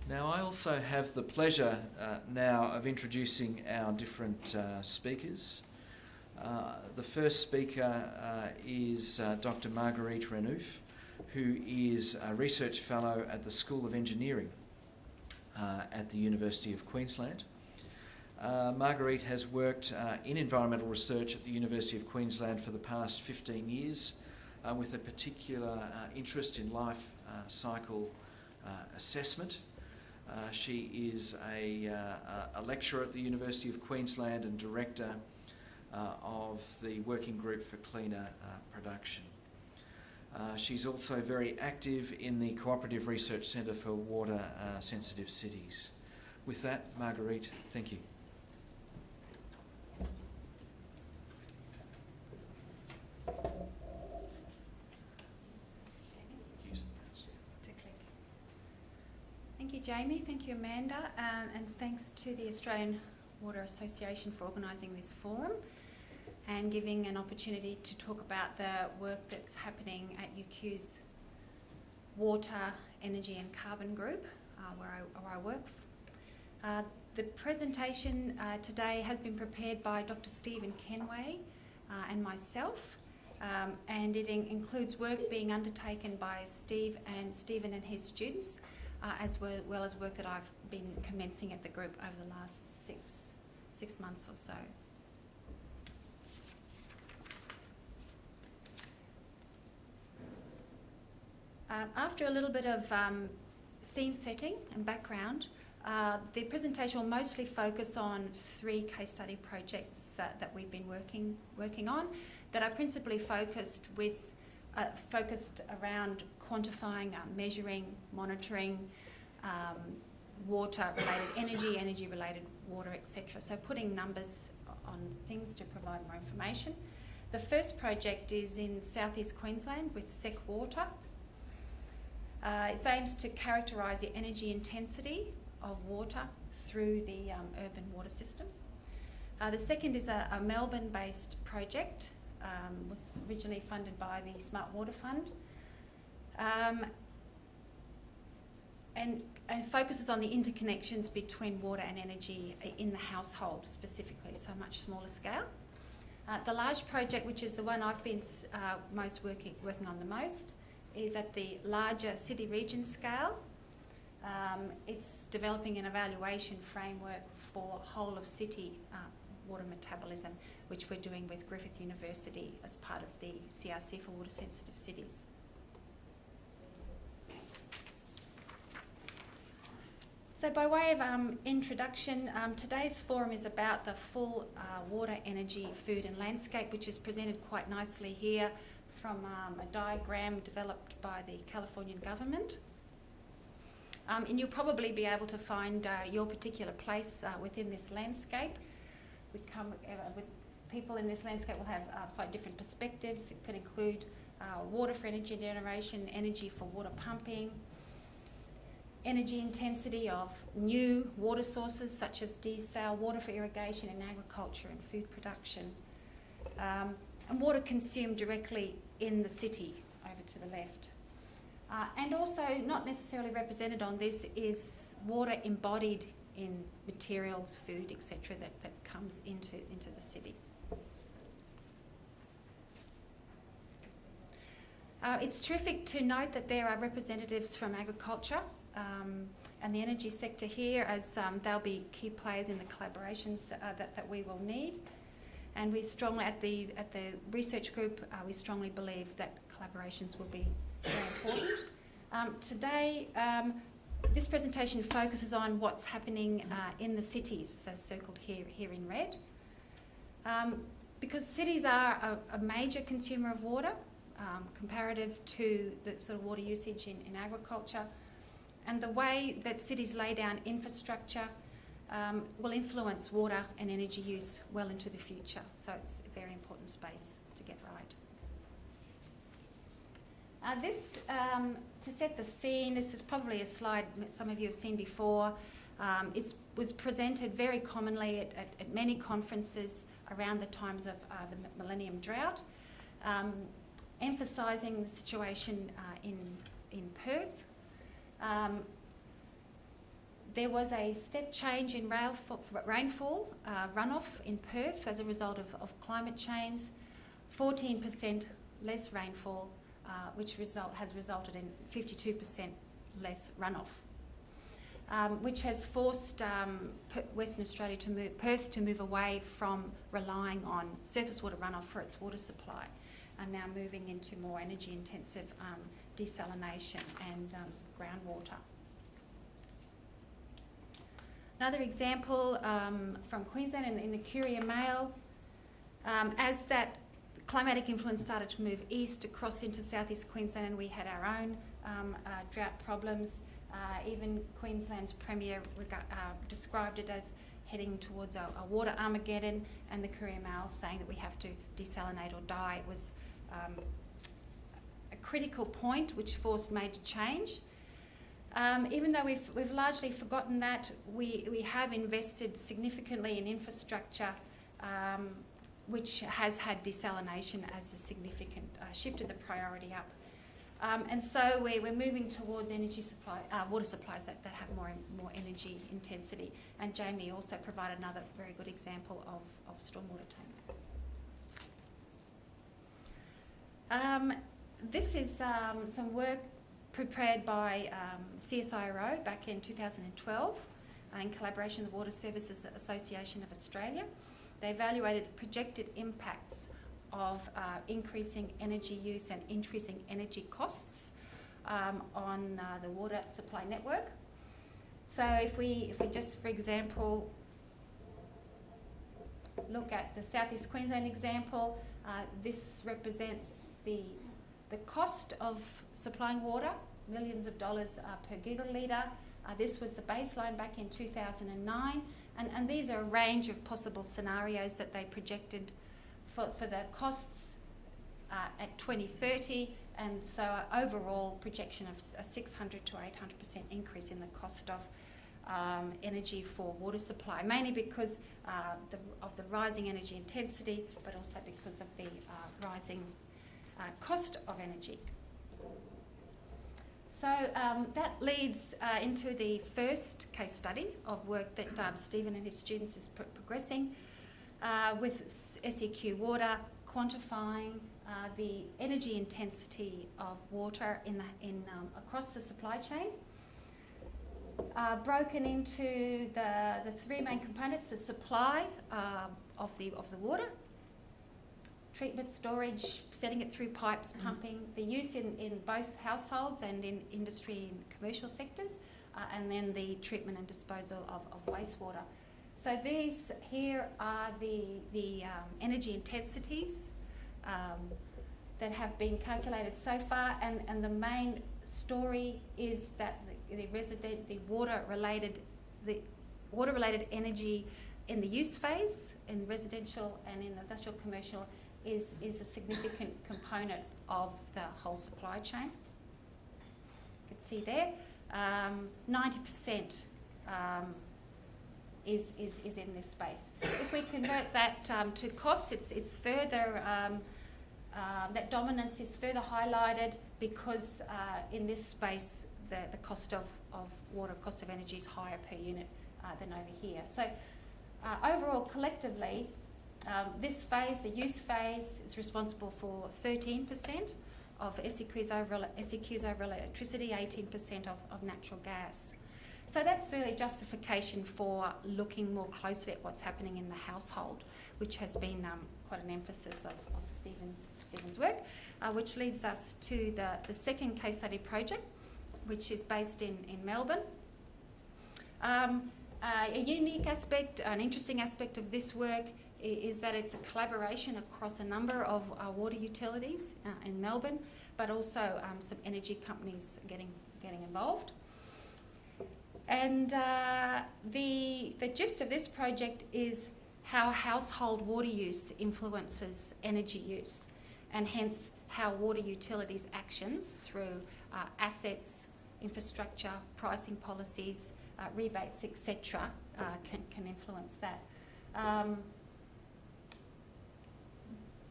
Now, I also have the pleasure now of introducing our different speakers. The first speaker is Dr. Marguerite Renouf, who is a research fellow at the School of Engineering at the University of Queensland. Marguerite has worked in environmental research at the University of Queensland for the past 15 years with a particular interest in life cycle assessment. She is a lecturer at the University of Queensland and director of the Working Group for Cleaner Production. She's also very active in the Cooperative Research Centre for Water Sensitive Cities. With that, Marguerite, thank you. Thank you, Jamie. Thank you, Amanda. And thanks to the Australian Water Association for organising this forum and giving an opportunity to talk about the work that's happening at UQ's Water, Energy and Carbon Group, where I work. The presentation today has been prepared by Dr. Stephen Kenway and myself, and it includes work being undertaken by Stephen and his students, as well as work that I've been commencing at the group over the last six months or so. After a little bit of scene setting and background, the presentation will mostly focus on 3 case study projects that we've been working on that are principally focused around quantifying, measuring, monitoring water-related energy-related water, etc. So putting numbers on things to provide more information. The first project is in southeast Queensland with Sec Water. It aims to characterise the energy intensity of water through the urban water system. The second is a Melbourne-based project, was originally funded by the Smart Water Fund, and focuses on the interconnections between water and energy in the household specifically, so much smaller scale. The large project, which is the one I've been working on the most, is at the larger city region scale. It's developing an evaluation framework for whole of city water metabolism, which we're doing with Griffith University as part of the CRC for water sensitive cities. So by way of introduction, today's forum is about the full water, energy, food and landscape, which is presented quite nicely here from a diagram developed by the Californian government. And you'll probably be able to find your particular place within this landscape. With people in this landscape will have slightly different perspectives. It could include water for energy generation, energy for water pumping, energy intensity of new water sources such as desal, water for irrigation in agriculture and food production, and water consumed directly in the city over to the left. And also, not necessarily represented on this, is water embodied in materials, food, etc., that comes into the city. It's terrific to note that there are representatives from agriculture and the energy sector here, as they'll be key players in the collaborations that we will need. And we strongly, at the research group, we strongly believe that collaborations will be very important. Today, this presentation focuses on what's happening in the cities, so circled here in red. Because cities are a major consumer of water, comparative to the sort of water usage in agriculture, and the way that cities lay down infrastructure will influence water and energy use well into the future. So it's a very important space to get right. To set the scene, this is probably a slide some of you have seen before. It was presented very commonly at many conferences around the times of the Millennium Drought, emphasising the situation in Perth. There was a step change in rainfall runoff in Perth as a result of climate change, 14% less rainfall, which has resulted in 52% less runoff, which has forced Western Australia Perth to move away from relying on surface water runoff for its water supply, and now moving into more energy intensive desalination and groundwater. Another example from Queensland in the Courier Mail, as that climatic influence started to move east across into southeast Queensland, and we had our own drought problems. Even Queensland's Premier described it as heading towards a water Armageddon, and the Courier Mail saying that we have to desalinate or die. It was a critical point which forced major change. Even though we've largely forgotten that, we have invested significantly in infrastructure which has had desalination as a significant shifted the priority up. And so we're moving towards energy supply, water supplies that have more energy intensity. And Jamie also provided another very good example of stormwater tanks. This is some work prepared by CSIRO back in 2012 in collaboration with the Water Services Association of Australia. They evaluated the projected impacts of increasing energy use and increasing energy costs on the water supply network. So if we just, for example, look at the Southeast Queensland example, this represents the cost of supplying water, millions of dollars per gigalitre. This was the baseline back in 2009, and these are a range of possible scenarios that they projected for the costs at 2030, and so overall projection of a 600 to 800% increase in the cost of energy for water supply, mainly because of the rising energy intensity, but also because of the rising cost of energy. So that leads into the first case study of work that Stephen and his students is progressing with SEQ Water, quantifying the energy intensity of water across the supply chain, broken into the three main components: the supply of the water, treatment, storage, setting it through pipes, pumping, the use in both households and in industry and commercial sectors, and then the treatment and disposal of wastewater. So these here are the energy intensities that have been calculated so far, and the main story is that the water-related energy in the use phase, in residential and in industrial commercial, is a significant component of the whole supply chain. You can see there, 90% is in this space. If we convert that to cost, it's further, that dominance is further highlighted because in this space the cost of water, cost of energy is higher per unit than over here. So overall, collectively, this phase, the use phase, is responsible for 13% of SEQ's overall electricity, 18% of natural gas. So that's really justification for looking more closely at what's happening in the household, which has been quite an emphasis of Stephen's work, which leads us to the second case study project, which is based in Melbourne. A unique aspect, an interesting aspect of this work is that it's a collaboration across a number of water utilities in Melbourne, but also some energy companies getting involved. And the gist of this project is how household water use influences energy use, and hence how water utilities' actions through assets, infrastructure, pricing policies, rebates, etc., can influence that.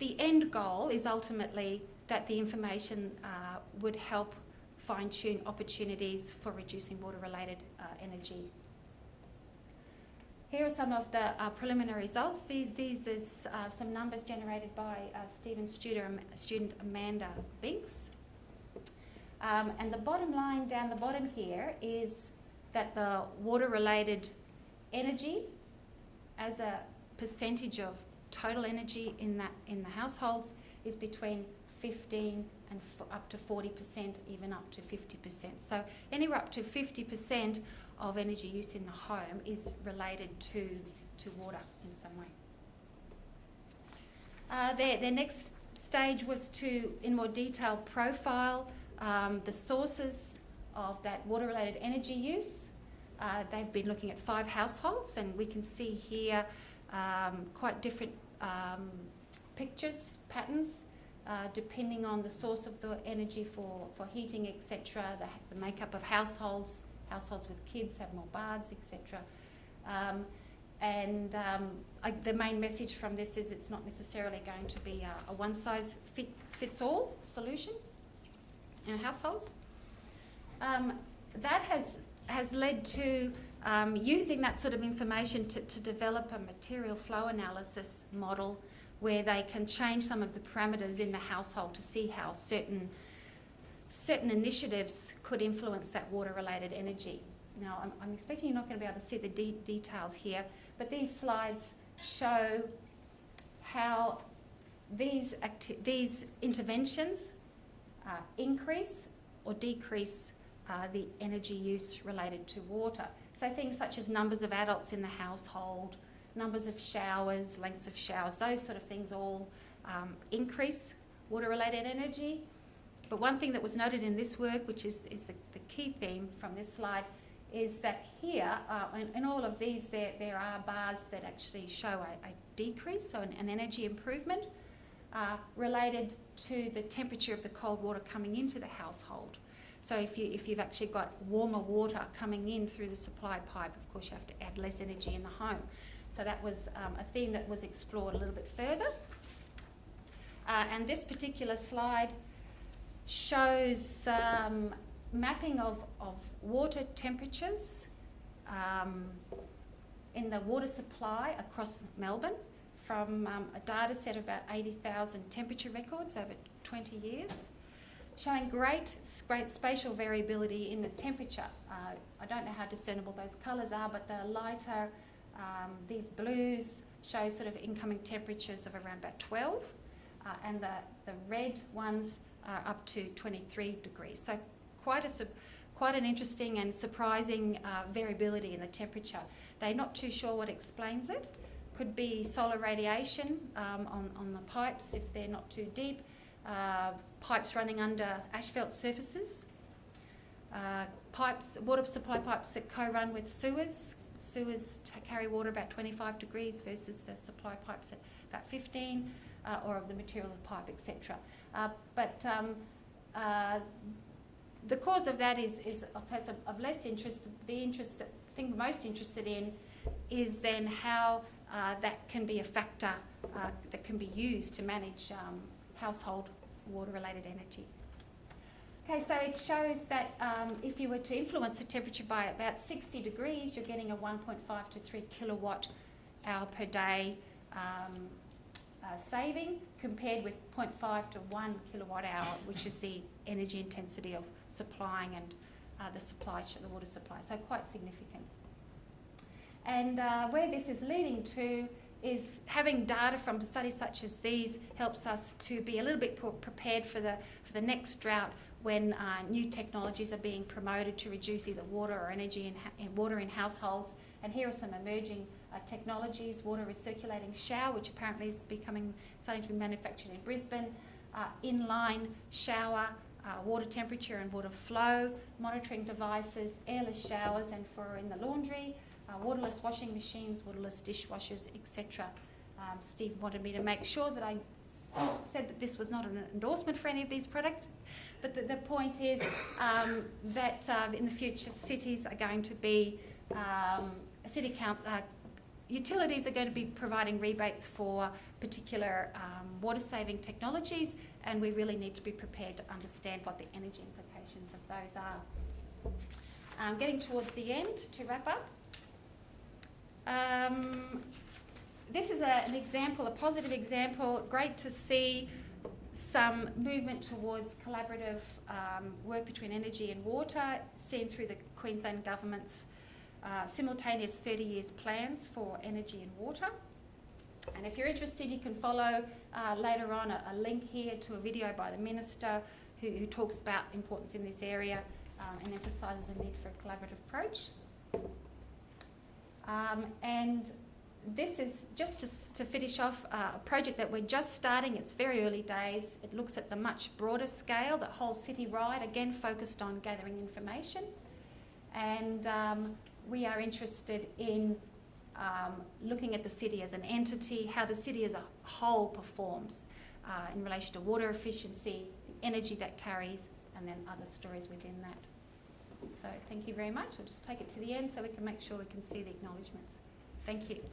The end goal is ultimately that the information would help fine-tune opportunities for reducing water-related energy Here are some of the preliminary results. These is some numbers generated by student Amanda Binks. And the bottom line down the bottom here is that the water-related energy as a percentage of total energy in the households is between 15 and up to 40%, even up to 50%. So anywhere up to 50% of energy use in the home is related to water in some way. Their next stage was to, in more detail, profile the sources of that water-related energy use. They've been looking at 5 households, and we can see here quite different pictures, patterns, depending on the source of the energy for heating, etc. The makeup of households with kids have more baths, etc. The main message from this is it's not necessarily going to be a one-size-fits-all solution in households. That has led to using that sort of information to develop a material flow analysis model where they can change some of the parameters in the household to see how certain initiatives could influence that water-related energy. Now, I'm expecting you're not going to be able to see the details here, but these slides show how these interventions increase or decrease the energy use related to water. So things such as numbers of adults in the household, numbers of showers, lengths of showers, those sort of things all increase water-related energy. But one thing that was noted in this work, which is the key theme from this slide, is that here, in all of these, there are bars that actually show a decrease, so an energy improvement related to the temperature of the cold water coming into the household. So if you've actually got warmer water coming in through the supply pipe, of course you have to add less energy in the home. So that was a theme that was explored a little bit further. And this particular slide shows mapping of water temperatures in the water supply across Melbourne from a data set of about 80,000 temperature records over 20 years, showing great spatial variability in the temperature. I don't know how discernible those colours are, but the lighter, these blues show sort of incoming temperatures of around about 12, and the red ones are up to 23 degrees. So quite an interesting and surprising variability in the temperature. They're not too sure what explains it. Could be solar radiation on the pipes if they're not too deep, pipes running under asphalt surfaces, water supply pipes that co-run with sewers. Sewers carry water about 25 degrees versus the supply pipes at about 15, or of the material of the pipe, etc. The cause of that is of less interest. The thing we're most interested in is then how that can be a factor that can be used to manage household water-related energy. Okay, so it shows that if you were to influence the temperature by about 60 degrees, you're getting a 1.5 to 3 kilowatt hour per day saving, compared with 0.5 to 1 kilowatt hour, which is the energy intensity of supplying and the water supply. So quite significant. And where this is leading to is having data from studies such as these helps us to be a little bit prepared for the next drought, when new technologies are being promoted to reduce either water or energy in households. And here are some emerging technologies: water recirculating shower, which apparently is starting to be manufactured in Brisbane, inline shower, water temperature and water flow, monitoring devices, airless showers, and for in the laundry, waterless washing machines, waterless dishwashers, etc. Steve wanted me to make sure that I said that this was not an endorsement for any of these products, but the point is that in the future cities are going to be, utilities are going to be providing rebates for particular water-saving technologies, and we really need to be prepared to understand what the energy implications of those are. Getting towards the end to wrap up. This is an example, a positive example. Great to see some movement towards collaborative work between energy and water, seen through the Queensland Government's simultaneous 30 years plans for energy and water. And if you're interested, you can follow later on a link here to a video by the Minister who talks about importance in this area and emphasises the need for a collaborative approach. And this is just to finish off a project that we're just starting. It's very early days. It looks at the much broader scale, the whole city ride, again focused on gathering information. And we are interested in looking at the city as an entity, how the city as a whole performs in relation to water efficiency, the energy that carries, and then other stories within that. So thank you very much. I'll just take it to the end so we can make sure we can see the acknowledgements. Thank you.